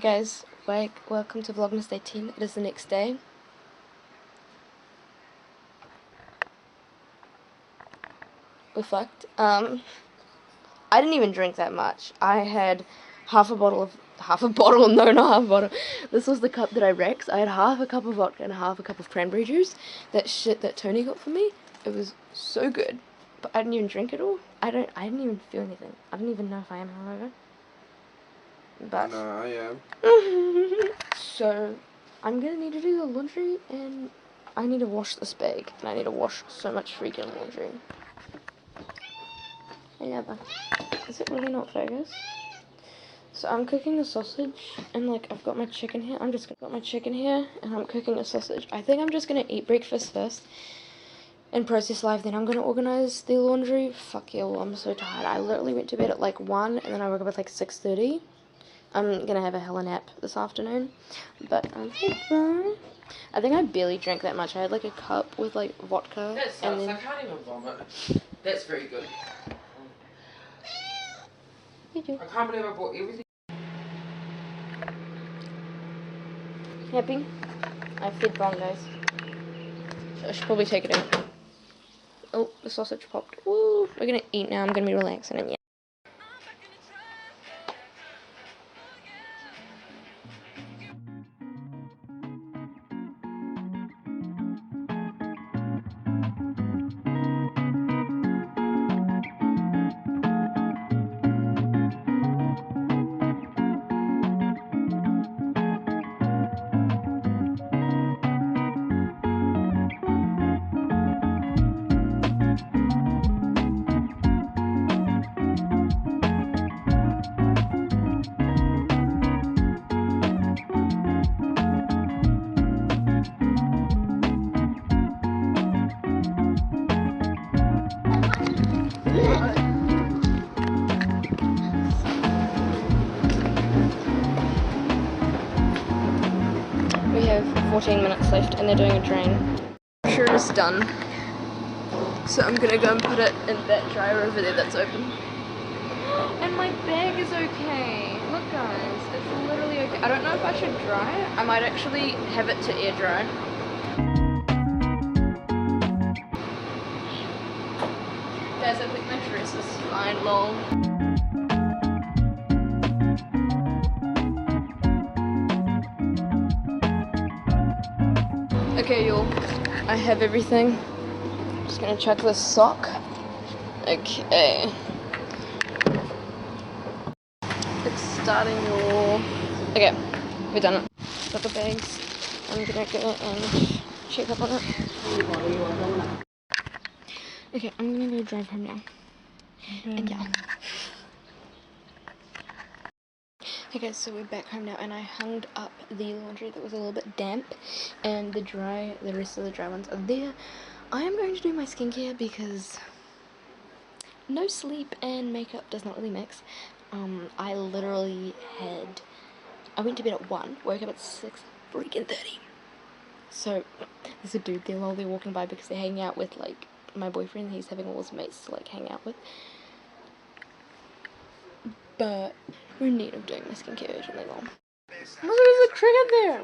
guys, welcome to Vlogmas Day 10. It is the next day. We're fucked. I didn't even drink that much. I had half a bottle, no, not half a bottle. This was the cup that I wrecked. I had half a cup of vodka and half a cup of cranberry juice. That shit that Tony got for me, it was so good. But I didn't even drink it all. I didn't even feel anything. I don't even know if I am hungover. But no, I am. So I'm gonna need to do the laundry, and I need to wash this bag, and I need to wash so much freaking laundry. Hey, Naba. Is it really not Vegas? So I'm cooking a sausage, and like I've got my chicken here. I'm cooking a sausage. I think I'm just gonna eat breakfast first and process live. Then I'm gonna organize the laundry. Fuck yeah, well, I'm so tired. I literally went to bed at like 1, and then I woke up at like 6:30. I'm gonna have a hella nap this afternoon, but hey, bye. I think I barely drank that much. I had like a cup with like vodka. That sucks. And then... I can't even vomit. That's very good. You do. I can't believe I bought everything. Happy? I fed wrong, guys. So I should probably take it out. Oh, the sausage popped. Woo! We're gonna eat now. I'm gonna be relaxing and yeah. We have 14 minutes left and they're doing a drain. I'm sure it's done. So I'm gonna go and put it in that dryer over there that's open. And my bag is okay. Look guys, it's literally okay. I don't know if I should dry it. I might actually have it to air dry. Guys, I think my dress is fine, lol. Okay, y'all, I have everything. I'm just gonna check this sock. Okay. It's starting, y'all. Okay, we're done it. Got the bags. I'm gonna go and check up on it. Okay, I'm gonna go drive home now. And yeah. Hey guys, so we're back home now, and I hung up the laundry that was a little bit damp, and the rest of the dry ones are there. I am going to do my skincare because no sleep and makeup does not really mix. I literally I went to bed at 1, woke up at 6:30. So there's a dude there while they're walking by because they're hanging out with like my boyfriend. He's having all his mates to like hang out with. But we're in need of doing my skincare urgently. Well, there's a cricket there.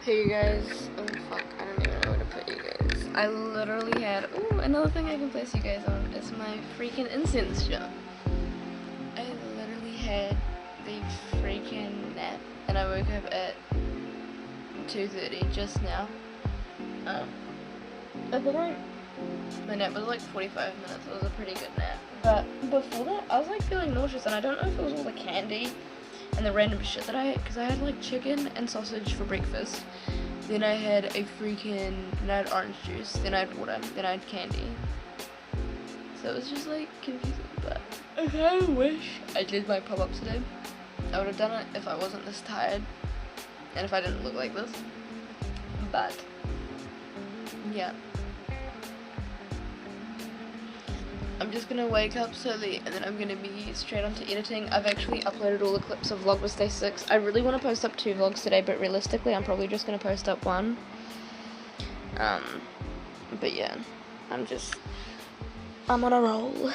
Hey you guys, oh fuck, I don't even know where to put you guys. I literally had, another thing I can place you guys on is my freaking incense jar. I literally had the freaking nap, and I woke up at 2:30 just now. I think my nap was like 45 minutes, it was a pretty good nap. But before that, I was like feeling nauseous, and I don't know if it was all the candy and the random shit that I ate, because I had like chicken and sausage for breakfast, then I had then I had orange juice, then I had water, then I had candy. So it was just like confusing, but I kind of wish I did my pop-ups today. I would have done it if I wasn't this tired and if I didn't look like this, but yeah. I'm just gonna wake up slowly and then I'm gonna be straight onto editing. I've actually uploaded all the clips of Vlogmas Day 6. I really want to post up 2 vlogs today, but realistically I'm probably just gonna post up 1. But yeah, I'm on a roll.